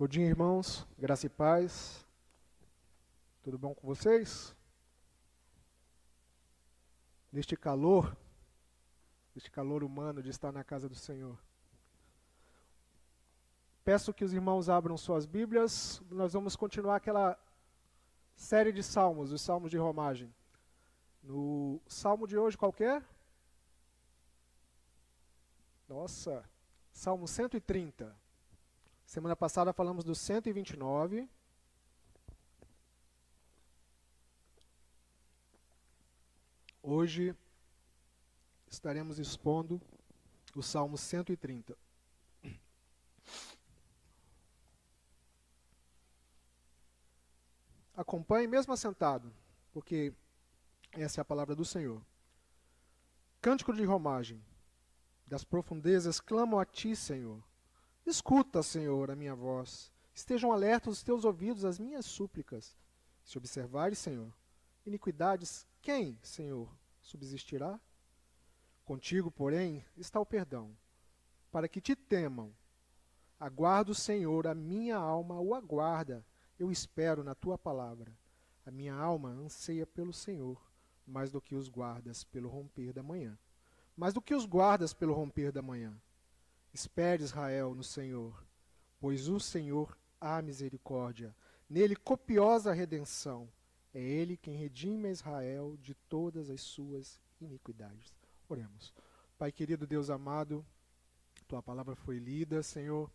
Bom dia, irmãos, graça e paz. Tudo bom com vocês? Neste calor humano de estar na casa do Senhor. Peço que os irmãos abram suas Bíblias. Nós vamos continuar aquela série de salmos, os salmos de romagem. No salmo de hoje, qual que é? Nossa, Salmo 130. Semana passada falamos do 129. Hoje estaremos expondo o Salmo 130. Acompanhe mesmo assentado, porque essa é a palavra do Senhor. Cântico de romagem. Das profundezas clamo a ti, Senhor. Escuta, Senhor, a minha voz. Estejam alertos os teus ouvidos às minhas súplicas. Se observares, Senhor, iniquidades, quem, Senhor, subsistirá? Contigo, porém, está o perdão, para que te temam. Aguardo, Senhor, a minha alma o aguarda. Eu espero na tua palavra. A minha alma anseia pelo Senhor, mais do que os guardas pelo romper da manhã. Mais do que os guardas pelo romper da manhã. Espere, Israel, no Senhor, pois o Senhor há misericórdia. Nele copiosa redenção. É Ele quem redime a Israel de todas as suas iniquidades. Oremos. Pai querido, Deus amado, tua palavra foi lida, Senhor,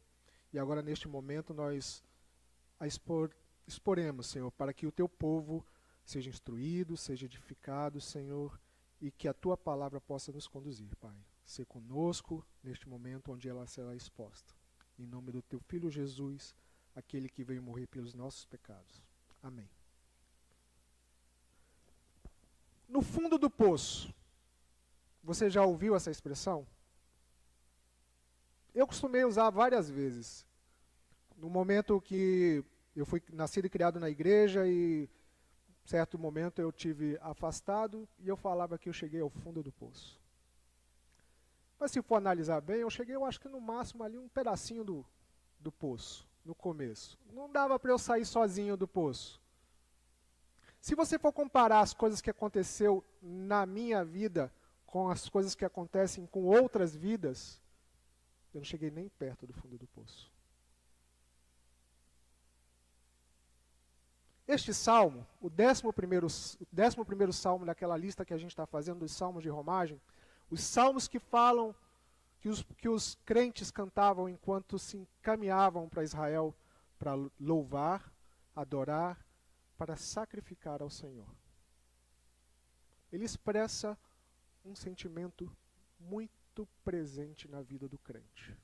e agora neste momento nós a exporemos, Senhor, para que o teu povo seja instruído, seja edificado, Senhor, e que a tua palavra possa nos conduzir, Pai. Ser conosco neste momento onde ela será exposta. Em nome do teu Filho Jesus, aquele que veio morrer pelos nossos pecados. Amém. No fundo do poço. Você já ouviu essa expressão? Eu costumei usar várias vezes. No momento que eu fui nascido e criado na igreja e certo momento eu tive afastado e eu falava que eu cheguei ao fundo do poço. Mas se for analisar bem, eu acho que no máximo ali um pedacinho do poço, no começo. Não dava para eu sair sozinho do poço. Se você for comparar as coisas que aconteceu na minha vida com as coisas que acontecem com outras vidas, eu não cheguei nem perto do fundo do poço. Este salmo, o 11º salmo daquela lista que a gente está fazendo dos salmos de romagem, os salmos que falam, que os crentes cantavam enquanto se encaminhavam para Israel para louvar, adorar, para sacrificar ao Senhor. Ele expressa um sentimento muito presente na vida do crente.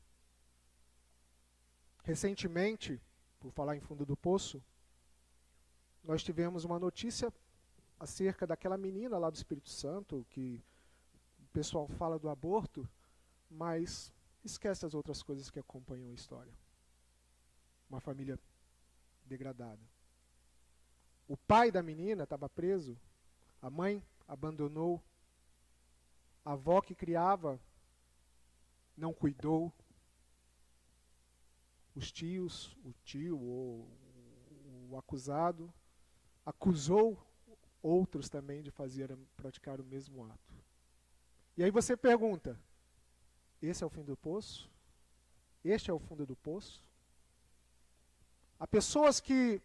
Recentemente, por falar em fundo do poço, nós tivemos uma notícia acerca daquela menina lá do Espírito Santo, que o pessoal fala do aborto, mas esquece as outras coisas que acompanham a história. Uma família degradada. O pai da menina estava preso, a mãe abandonou, a avó que criava não cuidou, os tios, o tio ou o acusado, acusou outros também de praticar o mesmo ato. E aí você pergunta, esse é o fim do poço? Este é o fundo do poço? Há pessoas que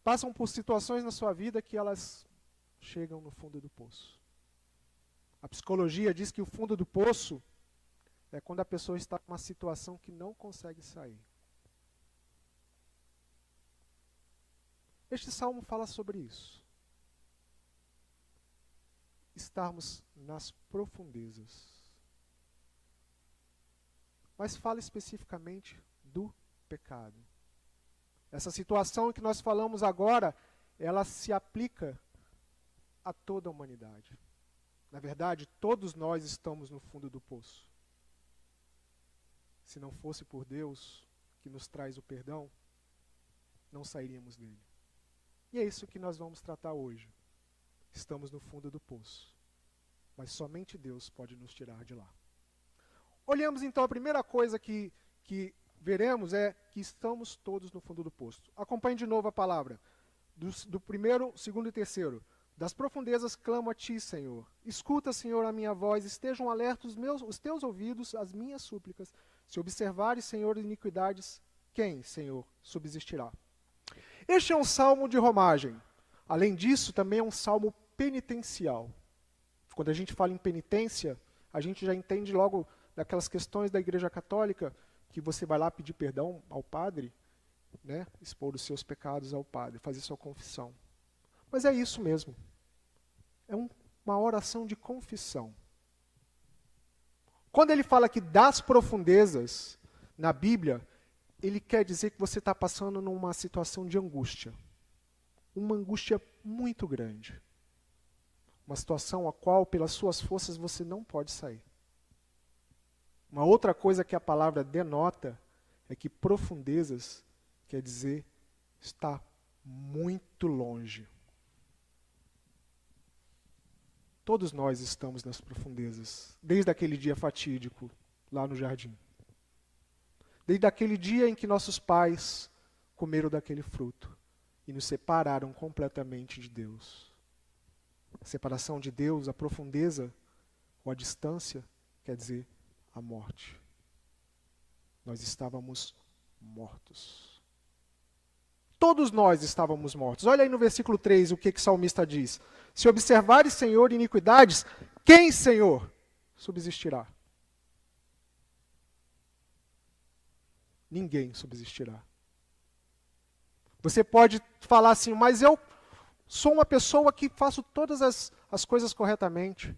passam por situações na sua vida que elas chegam no fundo do poço. A psicologia diz que o fundo do poço é quando a pessoa está numa situação que não consegue sair. Este salmo fala sobre isso. Estarmos nas profundezas. Mas fala especificamente do pecado. Essa situação que nós falamos agora, ela se aplica a toda a humanidade. Na verdade, todos nós estamos no fundo do poço. Se não fosse por Deus, que nos traz o perdão, não sairíamos dele. E é isso que nós vamos tratar hoje. Estamos no fundo do poço. Mas somente Deus pode nos tirar de lá. Olhamos então a primeira coisa que veremos é que estamos todos no fundo do poço. Acompanhe de novo a palavra. Do primeiro, segundo e terceiro. Das profundezas clamo a ti, Senhor. Escuta, Senhor, a minha voz. Estejam alertos os teus ouvidos às minhas súplicas. Se observares, Senhor, iniquidades, quem, Senhor, subsistirá? Este é um salmo de romagem. Além disso, também é um salmo penitencial. Quando a gente fala em penitência, a gente já entende logo daquelas questões da Igreja Católica, que você vai lá pedir perdão ao padre, né? Expor os seus pecados ao padre, fazer sua confissão. Mas é isso mesmo. É uma oração de confissão. Quando ele fala que das profundezas, na Bíblia, ele quer dizer que você está passando numa situação de angústia. Uma angústia muito grande. Uma situação a qual, pelas suas forças, você não pode sair. Uma outra coisa que a palavra denota é que profundezas quer dizer está muito longe. Todos nós estamos nas profundezas, desde aquele dia fatídico, lá no jardim. Desde aquele dia em que nossos pais comeram daquele fruto e nos separaram completamente de Deus. A separação de Deus, a profundeza ou a distância, quer dizer a morte. Nós estávamos mortos. Todos nós estávamos mortos. Olha aí no versículo 3 o que o salmista diz. Se observares, Senhor, iniquidades, quem, Senhor, subsistirá? Ninguém subsistirá. Você pode falar assim, mas eu sou uma pessoa que faço todas as coisas corretamente.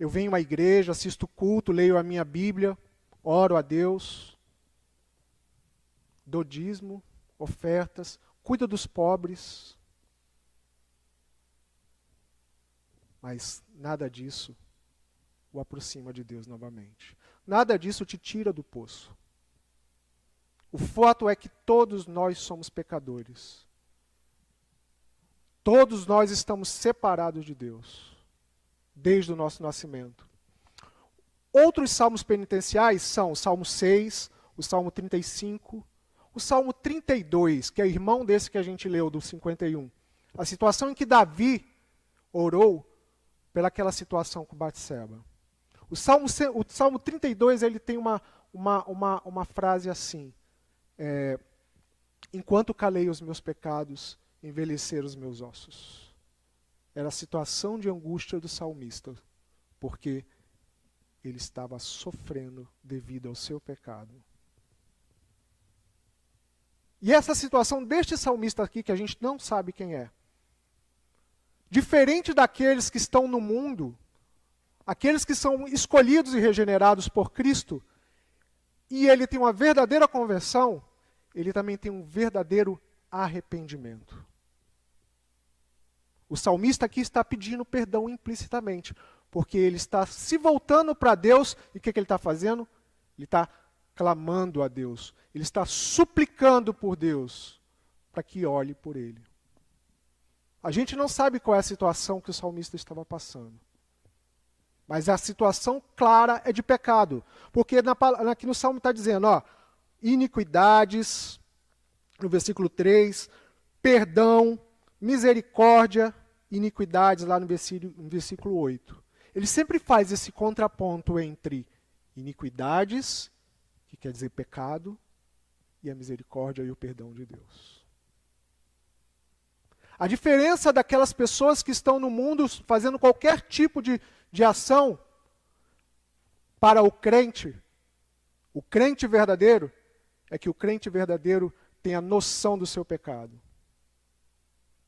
Eu venho à igreja, assisto culto, leio a minha Bíblia, oro a Deus, dou dízimo, ofertas, cuido dos pobres. Mas nada disso o aproxima de Deus novamente. Nada disso te tira do poço. O fato é que todos nós somos pecadores. Todos nós estamos separados de Deus, desde o nosso nascimento. Outros salmos penitenciais são o Salmo 6, o Salmo 35, o Salmo 32, que é irmão desse que a gente leu, do 51. A situação em que Davi orou pelaquela situação com Batseba. O Salmo 32, ele tem uma frase assim, enquanto calei os meus pecados, envelheceram os meus ossos. Era a situação de angústia do salmista, porque ele estava sofrendo devido ao seu pecado. E essa situação deste salmista aqui, que a gente não sabe quem é, diferente daqueles que estão no mundo, aqueles que são escolhidos e regenerados por Cristo, e ele tem uma verdadeira conversão, ele também tem um verdadeiro arrependimento. O salmista aqui está pedindo perdão implicitamente, porque ele está se voltando para Deus, e o que ele está fazendo? Ele está clamando a Deus, ele está suplicando por Deus, para que olhe por ele. A gente não sabe qual é a situação que o salmista estava passando. Mas a situação clara é de pecado. Porque aqui no Salmo está dizendo, iniquidades, no versículo 3, perdão, misericórdia, iniquidades, lá no versículo 8. Ele sempre faz esse contraponto entre iniquidades, que quer dizer pecado, e a misericórdia e o perdão de Deus. A diferença daquelas pessoas que estão no mundo fazendo qualquer tipo de ação para o crente verdadeiro, é que o crente verdadeiro tem a noção do seu pecado.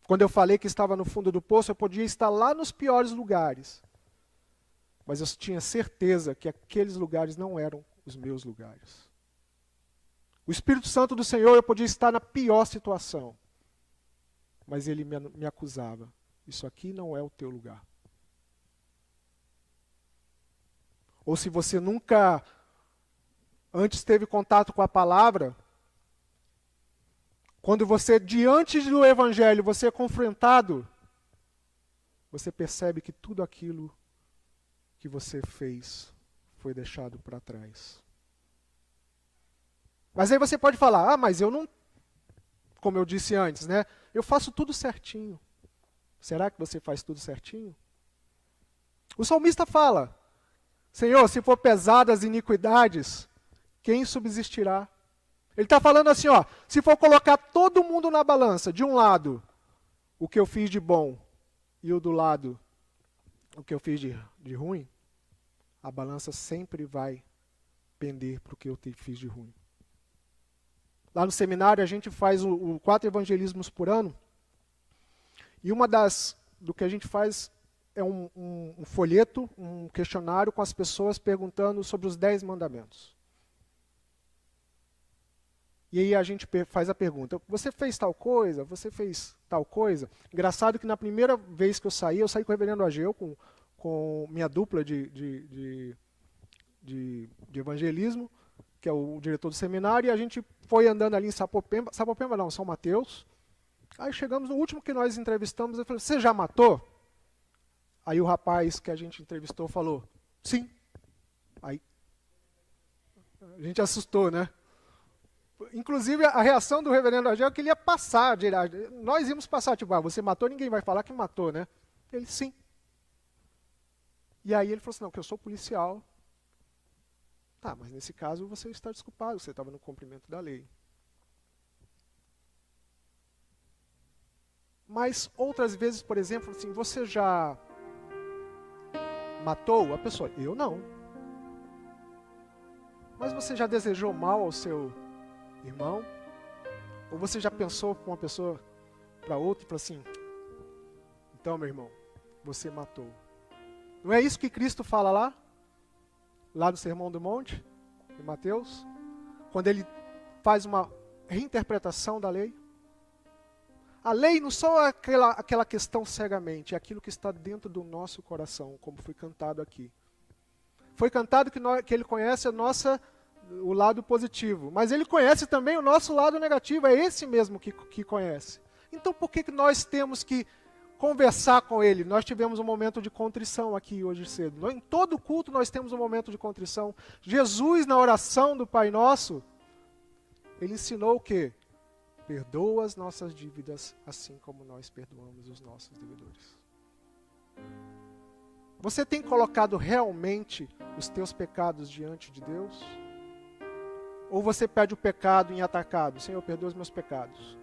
Quando eu falei que estava no fundo do poço, eu podia estar lá nos piores lugares. Mas eu tinha certeza que aqueles lugares não eram os meus lugares. O Espírito Santo do Senhor, eu podia estar na pior situação. Mas ele me acusava. Isso aqui não é o teu lugar. Ou se você nunca antes teve contato com a palavra, quando você, diante do Evangelho, você é confrontado, você percebe que tudo aquilo que você fez foi deixado para trás. Mas aí você pode falar, mas eu não, como eu disse antes, né? Eu faço tudo certinho. Será que você faz tudo certinho? O salmista fala, Senhor, se for pesadas iniquidades, quem subsistirá? Ele está falando assim, ó, se for colocar todo mundo na balança, de um lado, o que eu fiz de bom, e o do lado, o que eu fiz de ruim, a balança sempre vai pender para o que eu fiz de ruim. Lá no seminário a gente faz o 4 evangelismos por ano, e do que a gente faz é um folheto, um questionário com as pessoas perguntando sobre os 10 mandamentos. E aí a gente faz a pergunta, você fez tal coisa? Você fez tal coisa? Engraçado que na primeira vez que eu saí com o reverendo Ageu, com minha dupla de evangelismo, que é o diretor do seminário, e a gente foi andando ali em Sapopemba não, São Mateus. Aí chegamos no último que nós entrevistamos, eu falei, você já matou? Aí o rapaz que a gente entrevistou falou, sim. Aí a gente assustou, né? Inclusive a reação do reverendo Ageu é que ele ia passar, nós íamos passar, tipo, você matou, ninguém vai falar que matou, né? Ele, sim. E aí ele falou assim, não, que eu sou policial. Tá, mas nesse caso você está desculpado, você estava no cumprimento da lei. Mas outras vezes, por exemplo, assim, você já matou a pessoa? Eu não. Mas você já desejou mal ao seu irmão? Ou você já pensou com uma pessoa para outra e falou assim, então, meu irmão, você matou. Não é isso que Cristo fala lá? Lá no Sermão do Monte, em Mateus? Quando ele faz uma reinterpretação da lei? A lei não só é aquela questão cegamente, é aquilo que está dentro do nosso coração, como foi cantado aqui. Foi cantado que ele conhece o lado positivo, mas ele conhece também o nosso lado negativo, é esse mesmo que conhece. Então por que nós temos que conversar com ele? Nós tivemos um momento de contrição aqui hoje cedo. Em todo culto nós temos um momento de contrição. Jesus, na oração do Pai Nosso, ele ensinou o quê? Perdoa as nossas dívidas, assim como nós perdoamos os nossos devedores. Você tem colocado realmente os teus pecados diante de Deus? Ou você pede o pecado em atacado? Senhor, perdoa os meus pecados.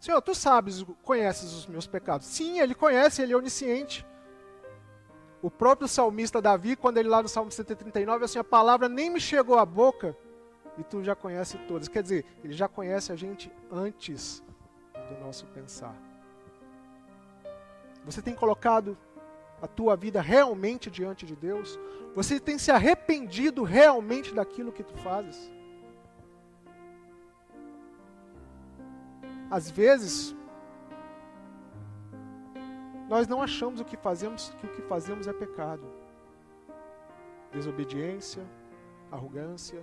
Senhor, tu sabes, conheces os meus pecados. Sim, ele conhece, ele é onisciente. O próprio salmista Davi, quando ele lá no Salmo 139, assim, a palavra nem me chegou à boca, e tu já conhece todas. Quer dizer, ele já conhece a gente antes do nosso pensar. Você tem colocado a tua vida realmente diante de Deus? Você tem se arrependido realmente daquilo que tu fazes? Às vezes, nós não achamos que o que fazemos é pecado. Desobediência, arrogância,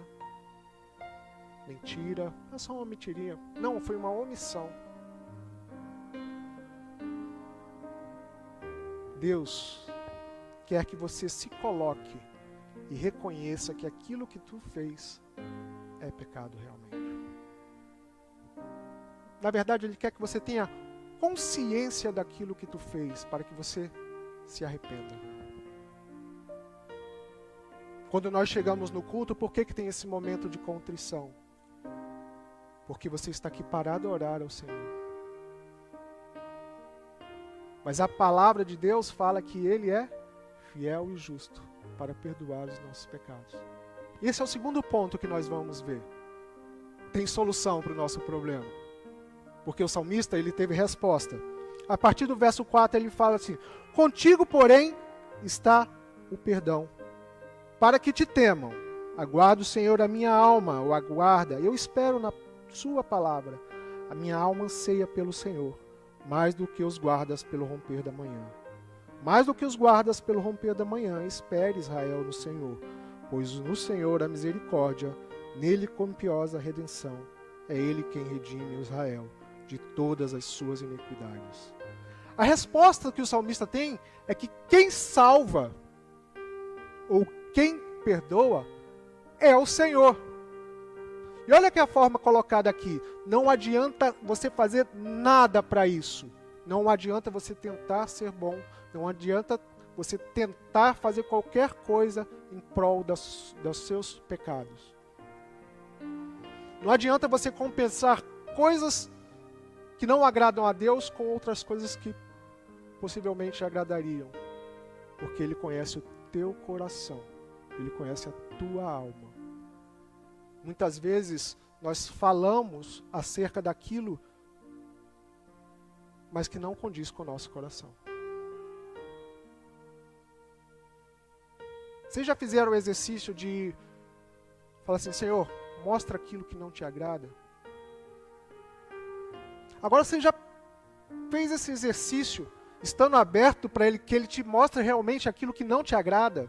mentira, é só uma mentirinha. Não, foi uma omissão. Deus quer que você se coloque e reconheça que aquilo que tu fez é pecado realmente. Na verdade, Ele quer que você tenha consciência daquilo que tu fez, para que você se arrependa. Quando nós chegamos no culto, por que tem esse momento de contrição? Porque você está aqui parado a orar ao Senhor. Mas a palavra de Deus fala que Ele é fiel e justo para perdoar os nossos pecados. Esse é o segundo ponto que nós vamos ver. Tem solução para o nosso problema. Porque o salmista, ele teve resposta. A partir do verso 4 ele fala assim, contigo, porém, está o perdão, para que te temam. Aguardo, Senhor, a minha alma, o aguarda. Eu espero na sua palavra. A minha alma anseia pelo Senhor, mais do que os guardas pelo romper da manhã. Mais do que os guardas pelo romper da manhã, espere, Israel, no Senhor, pois no Senhor a misericórdia, nele copiosa a redenção. É Ele quem redime Israel de todas as suas iniquidades. A resposta que o salmista tem é que quem salva, ou quem perdoa, é o Senhor. E olha que a forma colocada aqui. Não adianta você fazer nada para isso. Não adianta você tentar ser bom. Não adianta você tentar fazer qualquer coisa em prol dos seus pecados. Não adianta você compensar coisas que não agradam a Deus com outras coisas que possivelmente agradariam. Porque Ele conhece o teu coração. Ele conhece a tua alma. Muitas vezes nós falamos acerca daquilo, mas que não condiz com o nosso coração. Vocês já fizeram o exercício de falar assim, Senhor, mostra aquilo que não te agrada? Agora você já fez esse exercício, estando aberto para Ele, que Ele te mostre realmente aquilo que não te agrada?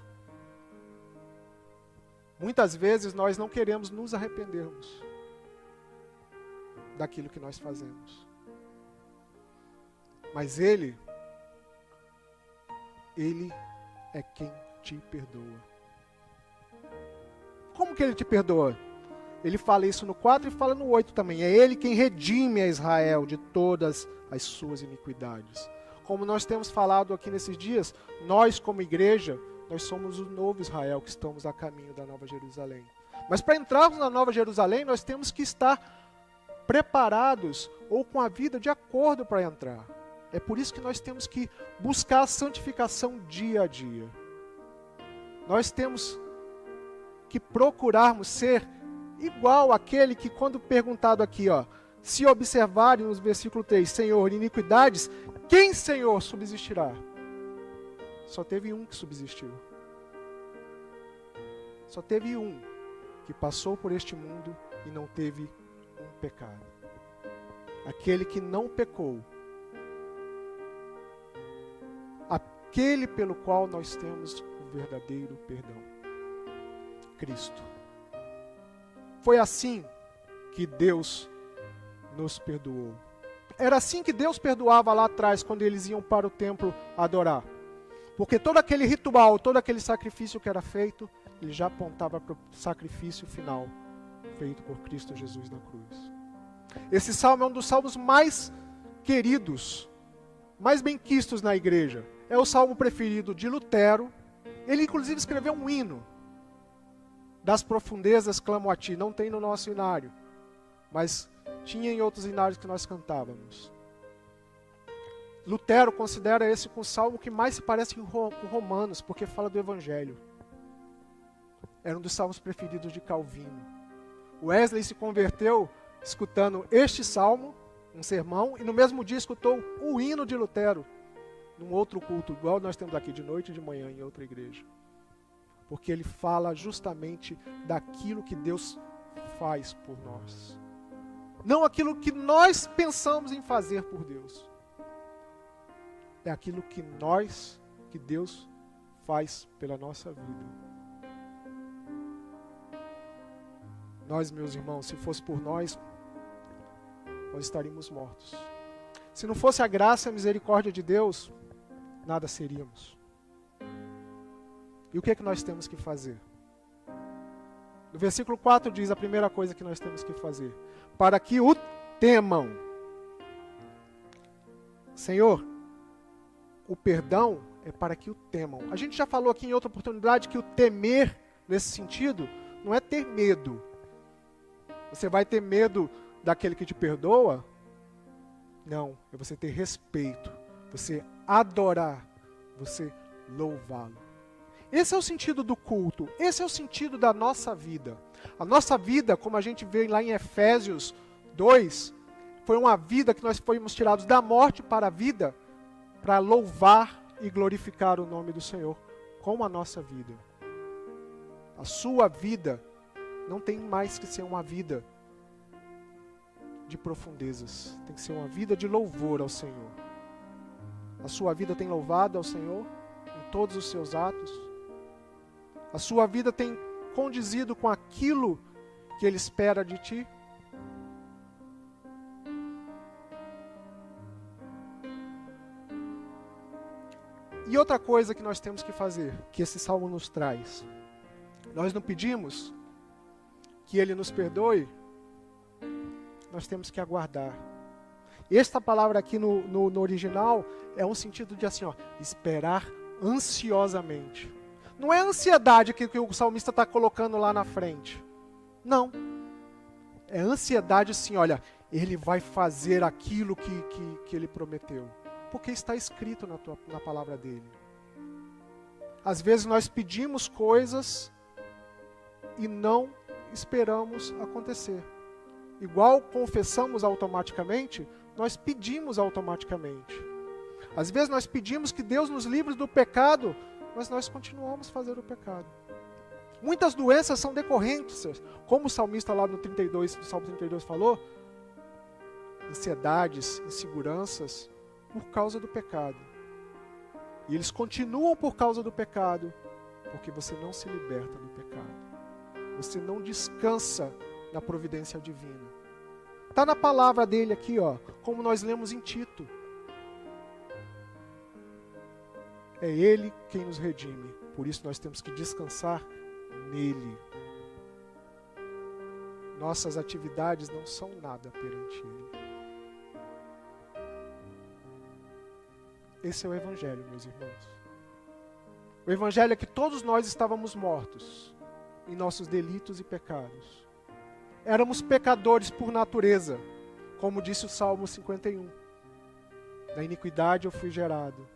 Muitas vezes nós não queremos nos arrependermos daquilo que nós fazemos. Mas Ele é quem te perdoa. Como que Ele te perdoa? Ele fala isso no 4 e fala no 8 também. É Ele quem redime a Israel de todas as suas iniquidades. Como nós temos falado aqui nesses dias, nós como igreja, nós somos o novo Israel que estamos a caminho da Nova Jerusalém. Mas para entrarmos na Nova Jerusalém, nós temos que estar preparados ou com a vida de acordo para entrar. É por isso que nós temos que buscar a santificação dia a dia. Nós temos que procurarmos ser igual àquele que, quando perguntado aqui, se observarem nos versículo 3, Senhor, iniquidades, quem, Senhor, subsistirá? Só teve um que subsistiu. Só teve um que passou por este mundo e não teve um pecado. Aquele que não pecou. Aquele pelo qual nós temos o verdadeiro perdão. Cristo. Foi assim que Deus nos perdoou. Era assim que Deus perdoava lá atrás, quando eles iam para o templo adorar. Porque todo aquele ritual, todo aquele sacrifício que era feito, ele já apontava para o sacrifício final, feito por Cristo Jesus na cruz. Esse salmo é um dos salmos mais queridos, mais bem-quistos na igreja. É o salmo preferido de Lutero. Ele inclusive escreveu um hino. Das profundezas clamo a ti. Não tem no nosso hinário, mas tinha em outros hinários que nós cantávamos. Lutero considera esse o salmo que mais se parece com Romanos, porque fala do Evangelho. Era um dos salmos preferidos de Calvino. Wesley se converteu escutando este salmo, um sermão, e no mesmo dia escutou o hino de Lutero, num outro culto, igual nós temos aqui de noite e de manhã em outra igreja. Porque ele fala justamente daquilo que Deus faz por nós. Não aquilo que nós pensamos em fazer por Deus. É aquilo que Deus faz pela nossa vida. Nós, meus irmãos, se fosse por nós estaríamos mortos. Se não fosse a graça e a misericórdia de Deus, nada seríamos. E o que é que nós temos que fazer? No versículo 4 diz a primeira coisa que nós temos que fazer. Para que o temam. Senhor, o perdão é para que o temam. A gente já falou aqui em outra oportunidade que o temer, nesse sentido, não é ter medo. Você vai ter medo daquele que te perdoa? Não, é você ter respeito, você adorar, você louvá-lo. Esse é o sentido do culto, esse é o sentido da nossa vida. A nossa vida, como a gente vê lá em Efésios 2, foi uma vida que nós fomos tirados da morte para a vida, para louvar e glorificar o nome do Senhor com a nossa vida. A sua vida não tem mais que ser uma vida de profundezas, tem que ser uma vida de louvor ao Senhor. A sua vida tem louvado ao Senhor em todos os seus atos? A sua vida tem condizido com aquilo que Ele espera de ti? E outra coisa que nós temos que fazer, que esse salmo nos traz. Nós não pedimos que Ele nos perdoe nós temos que aguardar. Esta palavra aqui no original é um sentido de assim, ó, esperar ansiosamente. Não é ansiedade que o salmista está colocando lá na frente. Não. É ansiedade assim, olha, ele vai fazer aquilo que ele prometeu. Porque está escrito na palavra dele. Às vezes nós pedimos coisas e não esperamos acontecer. Igual confessamos automaticamente, nós pedimos automaticamente. Às vezes nós pedimos que Deus nos livre do pecado, mas nós continuamos a fazer o pecado. Muitas doenças são decorrentes, como o salmista lá no Salmo 32 falou, ansiedades, inseguranças, por causa do pecado. E eles continuam por causa do pecado, porque você não se liberta do pecado. Você não descansa na providência divina. Está na palavra dele aqui, ó, como nós lemos em Tito. É ele quem nos redime. Por isso nós temos que descansar nele. Nossas atividades não são nada perante ele. Esse é o Evangelho, meus irmãos. O Evangelho é que todos nós estávamos mortos em nossos delitos e pecados. Éramos pecadores por natureza, como disse o Salmo 51. Na iniquidade eu fui gerado,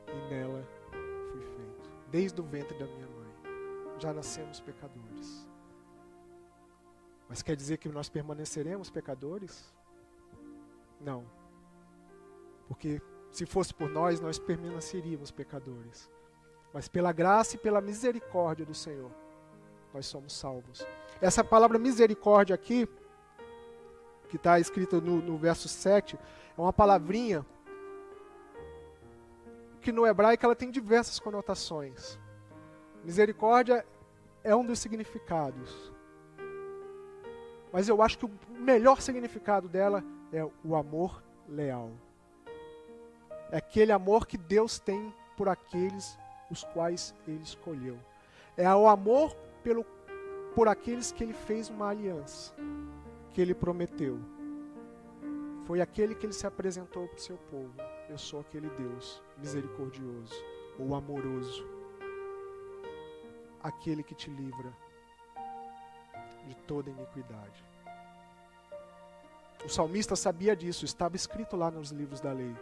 e nela fui feito. Desde o ventre da minha mãe, já nascemos pecadores. Mas quer dizer que nós permaneceremos pecadores? Não. Porque se fosse por nós, nós permaneceríamos pecadores. Mas pela graça e pela misericórdia do Senhor, nós somos salvos. Essa palavra misericórdia aqui, que está escrita no verso 7, é uma palavrinha que no hebraico ela tem diversas conotações. Misericórdia é um dos significados. Mas eu acho que o melhor significado dela é o amor leal. É aquele amor que Deus tem por aqueles os quais Ele escolheu. É o amor por aqueles que Ele fez uma aliança, que Ele prometeu. Foi aquele que Ele se apresentou para o seu povo. Eu sou aquele Deus misericordioso ou amoroso. Aquele que te livra de toda iniquidade. O salmista sabia disso, estava escrito lá nos livros da lei.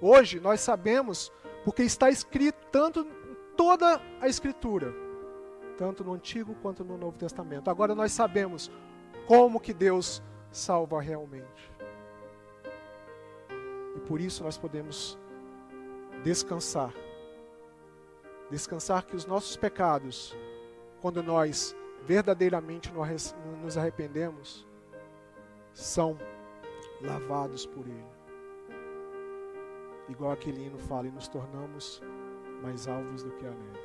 Hoje nós sabemos porque está escrito tanto em toda a Escritura, tanto no Antigo quanto no Novo Testamento. Agora nós sabemos como que Deus salva realmente. E por isso nós podemos descansar. Descansar que os nossos pecados, quando nós verdadeiramente nos arrependemos, são lavados por Ele. Igual aquele hino fala, e nos tornamos mais alvos do que a neve.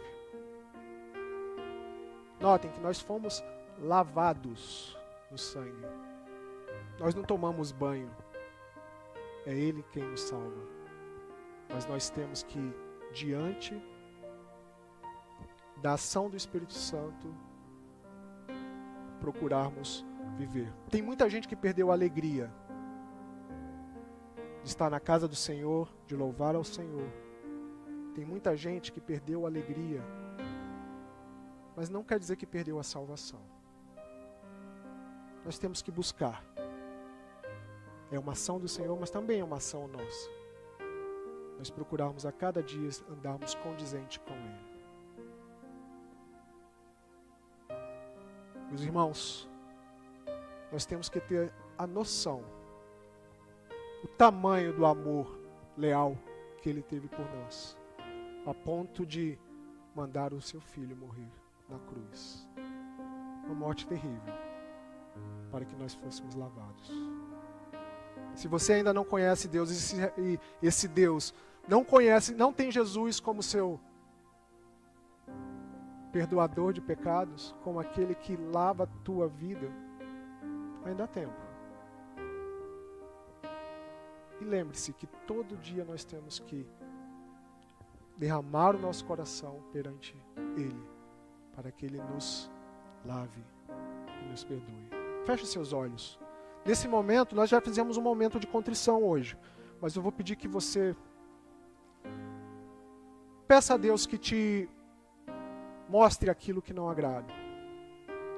Notem que nós fomos lavados no sangue. Nós não tomamos banho. É Ele quem nos salva. Mas nós temos que, diante da ação do Espírito Santo, procurarmos viver. Tem muita gente que perdeu a alegria de estar na casa do Senhor, de louvar ao Senhor. Tem muita gente que perdeu a alegria, mas não quer dizer que perdeu a salvação. Nós temos que buscar. É uma ação do Senhor, mas também é uma ação nossa. Nós procurarmos a cada dia andarmos condizente com Ele. Meus irmãos, nós temos que ter a noção, o tamanho do amor leal que Ele teve por nós, a ponto de mandar o seu Filho morrer na cruz. Uma morte terrível, para que nós fôssemos lavados. Se você ainda não conhece Deus, e esse Deus não tem Jesus como seu perdoador de pecados, como aquele que lava a tua vida, ainda há tempo. E lembre-se que todo dia nós temos que derramar o nosso coração perante Ele, para que Ele nos lave e nos perdoe. Feche seus olhos. Nesse momento, nós já fizemos um momento de contrição hoje, mas eu vou pedir que você peça a Deus que te mostre aquilo que não agrada.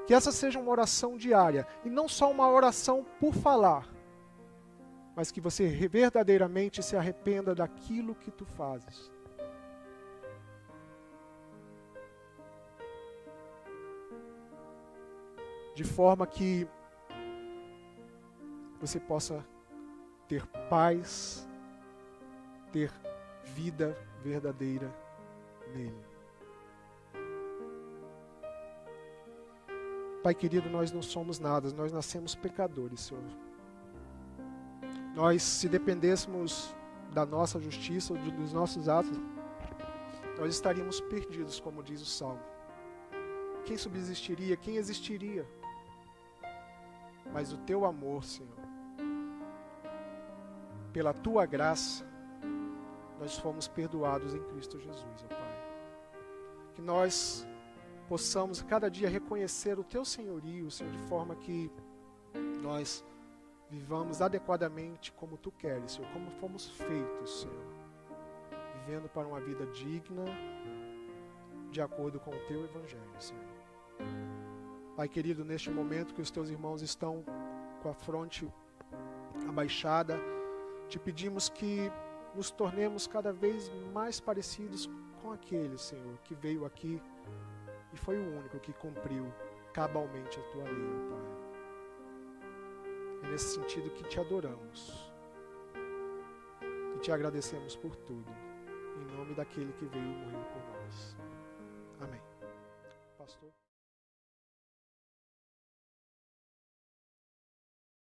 Que essa seja uma oração diária, e não só uma oração por falar, mas que você verdadeiramente se arrependa daquilo que tu fazes. De forma que você possa ter paz, ter vida verdadeira nele. Pai querido, nós não somos nada, nós nascemos pecadores, Senhor. Nós, se dependêssemos da nossa justiça ou dos nossos atos, nós estaríamos perdidos, como diz o Salmo. Quem subsistiria? Quem existiria? Mas o teu amor, Senhor, pela tua graça, nós fomos perdoados em Cristo Jesus, ó Pai. Que nós possamos cada dia reconhecer o teu senhorio, Senhor, de forma que nós vivamos adequadamente como tu queres, Senhor, como fomos feitos, Senhor, vivendo para uma vida digna, de acordo com o teu evangelho, Senhor. Pai querido, neste momento que os teus irmãos estão com a fronte abaixada, te pedimos que nos tornemos cada vez mais parecidos com aquele, Senhor, que veio aqui e foi o único que cumpriu cabalmente a tua lei, ó Pai. É nesse sentido que te adoramos e te agradecemos por tudo, em nome daquele que veio e morreu por nós. Amém. Pastor.